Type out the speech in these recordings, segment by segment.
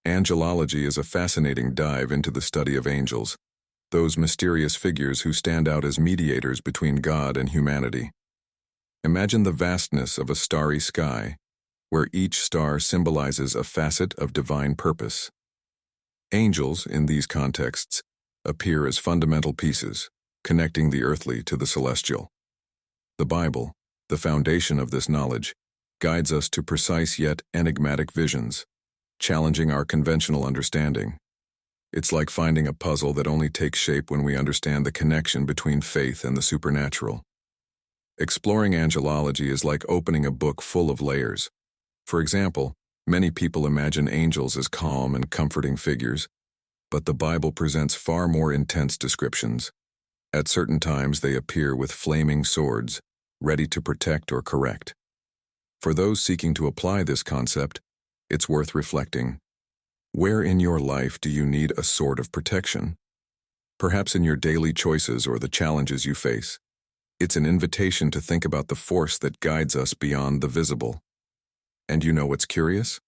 Angelology is a fascinating dive into the study of angels, those mysterious figures who stand out as mediators between God and humanity. Imagine the vastness of a starry sky, where each star symbolizes a facet of divine purpose. Angels, in these contexts, appear as fundamental pieces, connecting the earthly to the celestial. The Bible, the foundation of this knowledge, guides us to precise yet enigmatic visions, challenging our conventional understanding. It's like finding a puzzle that only takes shape when we understand the connection between faith and the supernatural. Exploring angelology is like opening a book full of layers. For example, many people imagine angels as calm and comforting figures, but the Bible presents far more intense descriptions. At certain times they appear with flaming swords, ready to protect or correct. For those seeking to apply this concept, it's worth reflecting. Where in your life do you need a sword of protection? Perhaps in your daily choices or the challenges you face. It's an invitation to think about the force that guides us beyond the visible. And you know what's curious?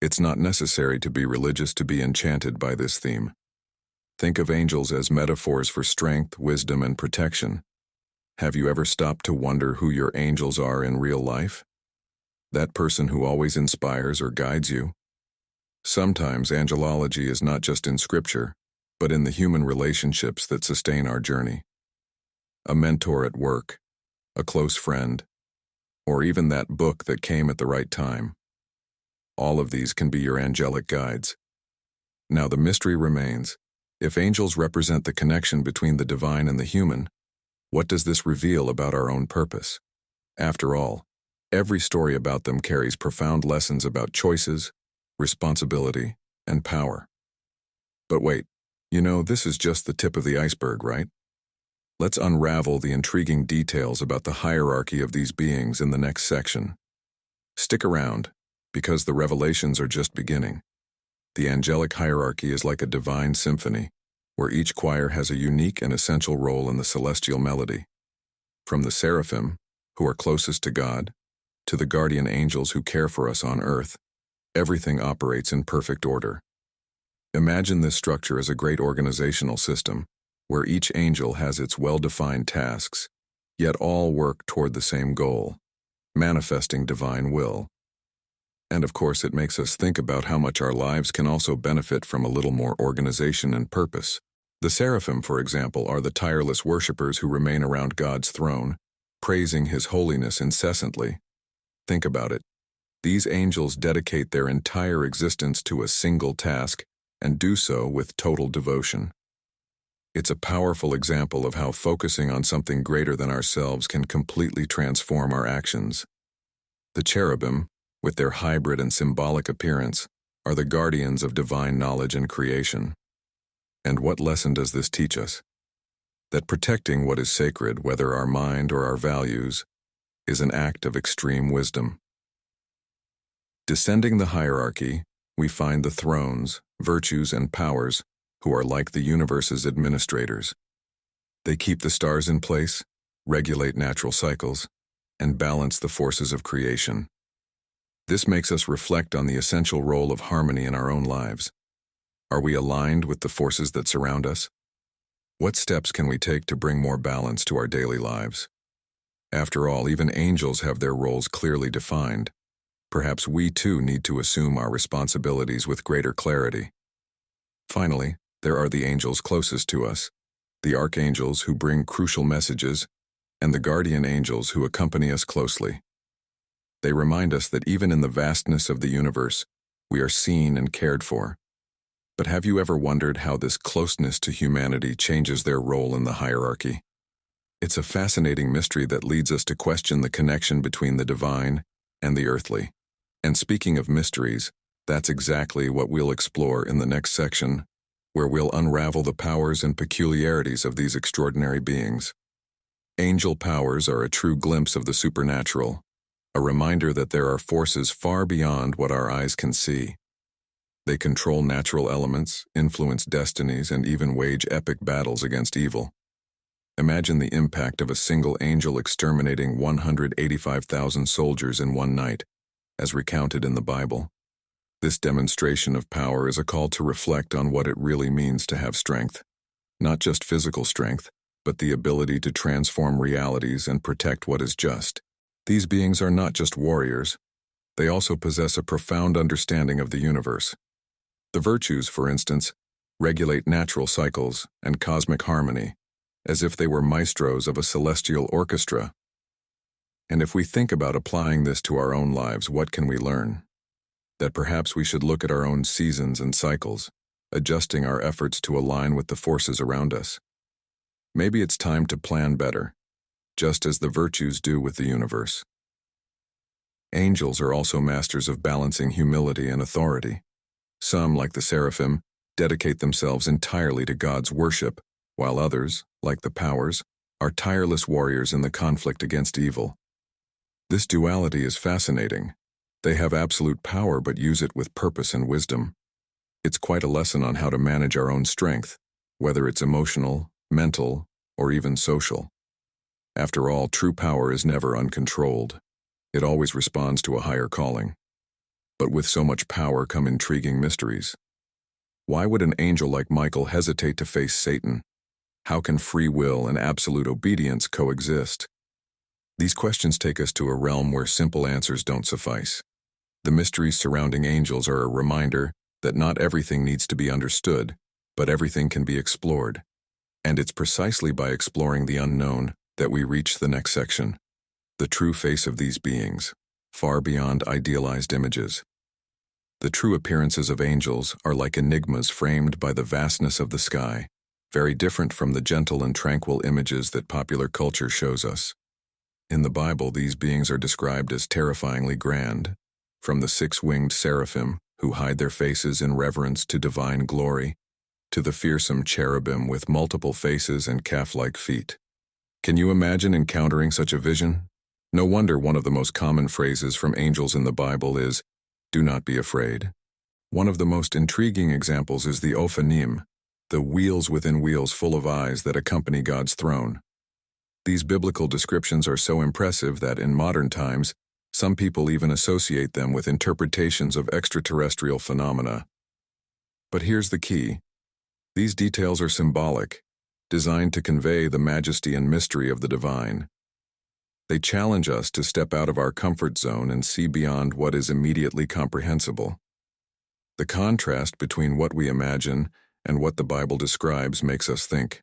It's not necessary to be religious to be enchanted by this theme. Think of angels as metaphors for strength, wisdom, and protection. Have you ever stopped to wonder who your angels are in real life? That person who always inspires or guides you? Sometimes angelology is not just in Scripture, but in the human relationships that sustain our journey. A mentor at work, a close friend, or even that book that came at the right time. All of these can be your angelic guides. Now the mystery remains. If angels represent the connection between the divine and the human, what does this reveal about our own purpose? After all, every story about them carries profound lessons about choices, responsibility, and power. But wait, this is just the tip of the iceberg, right? Let's unravel the intriguing details about the hierarchy of these beings in the next section. Stick around, because the revelations are just beginning. The angelic hierarchy is like a divine symphony, where each choir has a unique and essential role in the celestial melody. From the seraphim, who are closest to God, to the guardian angels who care for us on earth, everything operates in perfect order. Imagine this structure as a great organizational system, where each angel has its well-defined tasks, yet all work toward the same goal, manifesting divine will. And of course, it makes us think about how much our lives can also benefit from a little more organization and purpose. The seraphim, for example, are the tireless worshipers who remain around God's throne, praising His holiness incessantly. Think about it. These angels dedicate their entire existence to a single task and do so with total devotion. It's a powerful example of how focusing on something greater than ourselves can completely transform our actions. The cherubim, with their hybrid and symbolic appearance, are the guardians of divine knowledge and creation. And what lesson does this teach us? That protecting what is sacred, whether our mind or our values, is an act of extreme wisdom. Descending the hierarchy, we find the thrones, virtues, and powers, who are like the universe's administrators. They keep the stars in place, regulate natural cycles, and balance the forces of creation. This makes us reflect on the essential role of harmony in our own lives. Are we aligned with the forces that surround us? What steps can we take to bring more balance to our daily lives? After all, even angels have their roles clearly defined. Perhaps we too need to assume our responsibilities with greater clarity. Finally, there are the angels closest to us, the archangels who bring crucial messages, and the guardian angels who accompany us closely. They remind us that even in the vastness of the universe, we are seen and cared for. But have you ever wondered how this closeness to humanity changes their role in the hierarchy? It's a fascinating mystery that leads us to question the connection between the divine and the earthly. And speaking of mysteries, that's exactly what we'll explore in the next section, where we'll unravel the powers and peculiarities of these extraordinary beings. Angel powers are a true glimpse of the supernatural, a reminder that there are forces far beyond what our eyes can see. They control natural elements, influence destinies, and even wage epic battles against evil. Imagine the impact of a single angel exterminating 185,000 soldiers in one night, as recounted in the Bible. This demonstration of power is a call to reflect on what it really means to have strength. Not just physical strength, but the ability to transform realities and protect what is just. These beings are not just warriors. They also possess a profound understanding of the universe. The virtues, for instance, regulate natural cycles and cosmic harmony, as if they were maestros of a celestial orchestra. And if we think about applying this to our own lives, what can we learn? That perhaps we should look at our own seasons and cycles, adjusting our efforts to align with the forces around us. Maybe it's time to plan better, just as the virtues do with the universe. Angels are also masters of balancing humility and authority. Some, like the seraphim, dedicate themselves entirely to God's worship, while others, like the powers, are tireless warriors in the conflict against evil. This duality is fascinating. They have absolute power but use it with purpose and wisdom. It's quite a lesson on how to manage our own strength, whether it's emotional, mental, or even social. After all, true power is never uncontrolled. It always responds to a higher calling. But with so much power come intriguing mysteries. Why would an angel like Michael hesitate to face Satan? How can free will and absolute obedience coexist? These questions take us to a realm where simple answers don't suffice. The mysteries surrounding angels are a reminder that not everything needs to be understood, but everything can be explored. And it's precisely by exploring the unknown that we reach the next section, the true face of these beings, far beyond idealized images. The true appearances of angels are like enigmas framed by the vastness of the sky, very different from the gentle and tranquil images that popular culture shows us. In the Bible, these beings are described as terrifyingly grand, from the six-winged seraphim, who hide their faces in reverence to divine glory, to the fearsome cherubim with multiple faces and calf-like feet. Can you imagine encountering such a vision? No wonder one of the most common phrases from angels in the Bible is, "Do not be afraid." One of the most intriguing examples is the Ophanim, the wheels within wheels full of eyes that accompany God's throne. These biblical descriptions are so impressive that in modern times, some people even associate them with interpretations of extraterrestrial phenomena. But here's the key. These details are symbolic, designed to convey the majesty and mystery of the divine. They challenge us to step out of our comfort zone and see beyond what is immediately comprehensible. The contrast between what we imagine and what the Bible describes makes us think.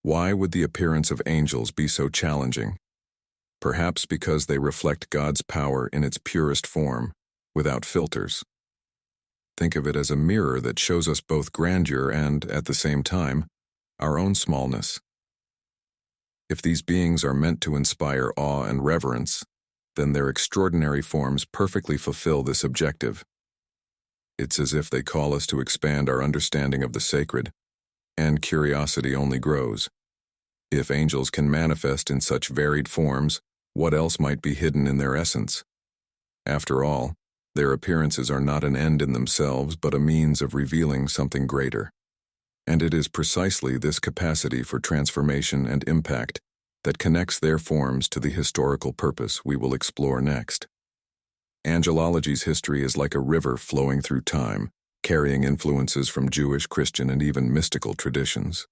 Why would the appearance of angels be so challenging? Perhaps because they reflect God's power in its purest form, without filters. Think of it as a mirror that shows us both grandeur and, at the same time, our own smallness. If these beings are meant to inspire awe and reverence, then their extraordinary forms perfectly fulfill this objective. It's as if they call us to expand our understanding of the sacred, and curiosity only grows. If angels can manifest in such varied forms, what else might be hidden in their essence? After all, their appearances are not an end in themselves, but a means of revealing something greater. And it is precisely this capacity for transformation and impact that connects their forms to the historical purpose we will explore next. Angelology's history is like a river flowing through time, carrying influences from Jewish, Christian, and even mystical traditions.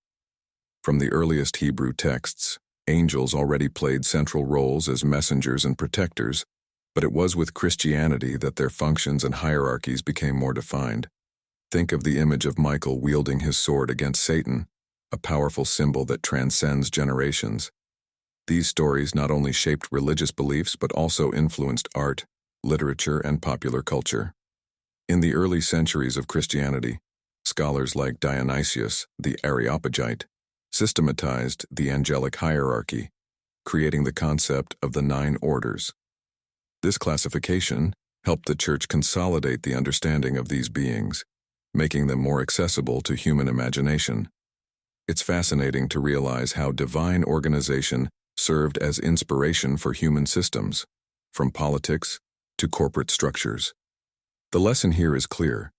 From the earliest Hebrew texts, angels already played central roles as messengers and protectors, but it was with Christianity that their functions and hierarchies became more defined. Think of the image of Michael wielding his sword against Satan, a powerful symbol that transcends generations. These stories not only shaped religious beliefs but also influenced art, literature, and popular culture. In the early centuries of Christianity, scholars like Dionysius, the Areopagite, systematized the angelic hierarchy, creating the concept of the 9 orders. This classification helped the Church consolidate the understanding of these beings, making them more accessible to human imagination. It's fascinating to realize how divine organization served as inspiration for human systems, from politics to corporate structures. The lesson here is clear.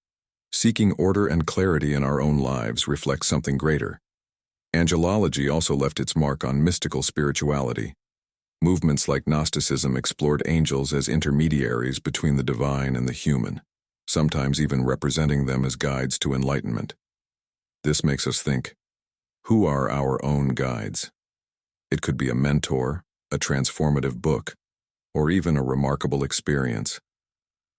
Seeking order and clarity in our own lives reflects something greater. Angelology also left its mark on mystical spirituality. Movements like Gnosticism explored angels as intermediaries between the divine and the human. sometimes even representing them as guides to enlightenment. This makes us think, who are our own guides? It could be a mentor, a transformative book, or even a remarkable experience.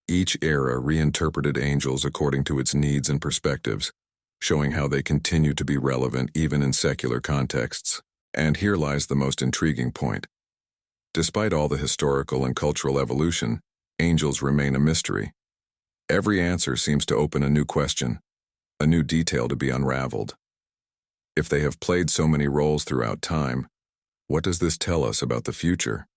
Each era reinterpreted angels according to its needs and perspectives, showing how they continue to be relevant even in secular contexts. And here lies the most intriguing point. Despite all the historical and cultural evolution, angels remain a mystery. Every answer seems to open a new question, a new detail to be unraveled. If they have played so many roles throughout time, what does this tell us about the future?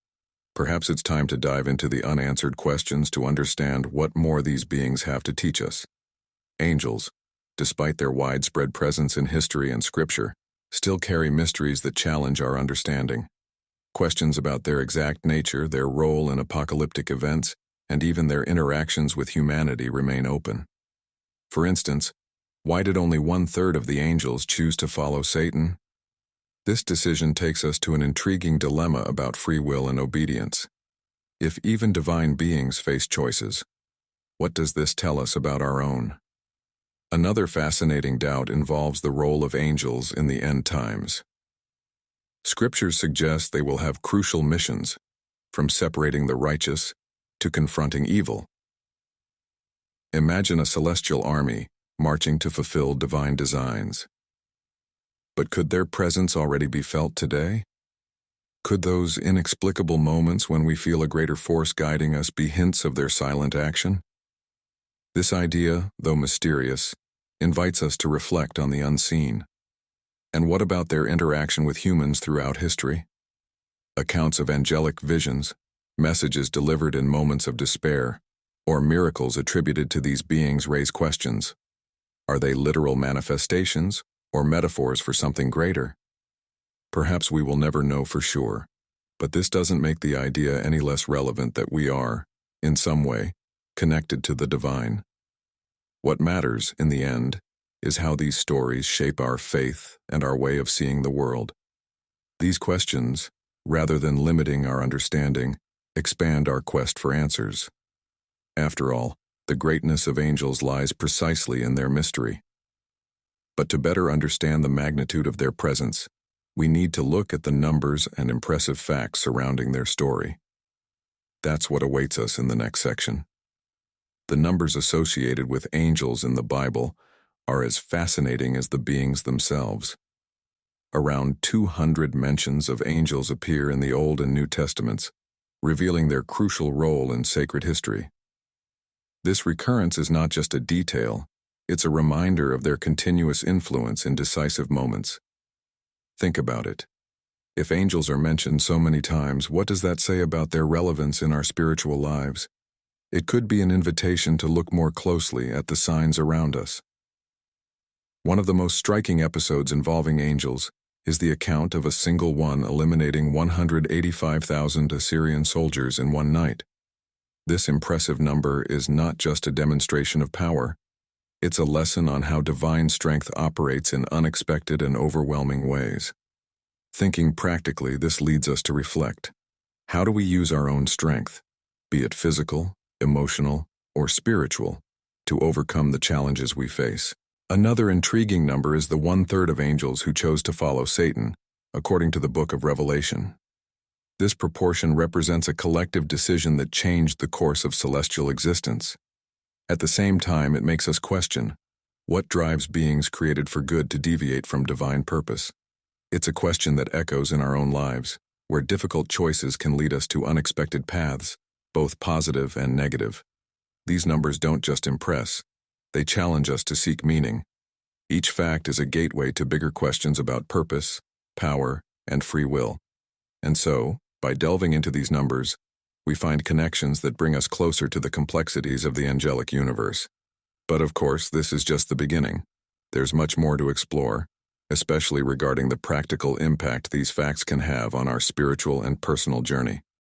Perhaps it's time to dive into the unanswered questions to understand what more these beings have to teach us. Angels, despite their widespread presence in history and scripture, still carry mysteries that challenge our understanding. Questions about their exact nature, their role in apocalyptic events, and even their interactions with humanity remain open. For instance, why did only 1/3 of the angels choose to follow Satan? This decision takes us to an intriguing dilemma about free will and obedience. If even divine beings face choices, what does this tell us about our own? Another fascinating doubt involves the role of angels in the end times. Scriptures suggest they will have crucial missions, from separating the righteous to confronting evil. Imagine a celestial army marching to fulfill divine designs. But could their presence already be felt today? Could those inexplicable moments when we feel a greater force guiding us be hints of their silent action? This idea, though mysterious, invites us to reflect on the unseen. And what about their interaction with humans throughout history? Accounts of angelic visions, messages delivered in moments of despair, or miracles attributed to these beings raise questions. Are they literal manifestations, or metaphors for something greater? Perhaps we will never know for sure, but this doesn't make the idea any less relevant that we are, in some way, connected to the divine. What matters, in the end, is how these stories shape our faith and our way of seeing the world. These questions, rather than limiting our understanding, expand our quest for answers. After all, the greatness of angels lies precisely in their mystery. But to better understand the magnitude of their presence, we need to look at the numbers and impressive facts surrounding their story. That's what awaits us in the next section. The numbers associated with angels in the Bible are as fascinating as the beings themselves. Around 200 mentions of angels appear in the Old and New Testaments, revealing their crucial role in sacred history. This recurrence is not just a detail, it's a reminder of their continuous influence in decisive moments. Think about it. If angels are mentioned so many times, what does that say about their relevance in our spiritual lives? It could be an invitation to look more closely at the signs around us. One of the most striking episodes involving angels is the account of a single one eliminating 185,000 Assyrian soldiers in one night. This impressive number is not just a demonstration of power. It's a lesson on how divine strength operates in unexpected and overwhelming ways. Thinking practically, this leads us to reflect. How do we use our own strength, be it physical, emotional, or spiritual, to overcome the challenges we face? Another intriguing number is the 1/3 of angels who chose to follow Satan, according to the book of Revelation. This proportion represents a collective decision that changed the course of celestial existence. At the same time, it makes us question, what drives beings created for good to deviate from divine purpose? It's a question that echoes in our own lives, where difficult choices can lead us to unexpected paths, both positive and negative. These numbers don't just impress, they challenge us to seek meaning. Each fact is a gateway to bigger questions about purpose, power, and free will. And so, by delving into these numbers, we find connections that bring us closer to the complexities of the angelic universe. But of course, this is just the beginning. There's much more to explore, especially regarding the practical impact these facts can have on our spiritual and personal journey.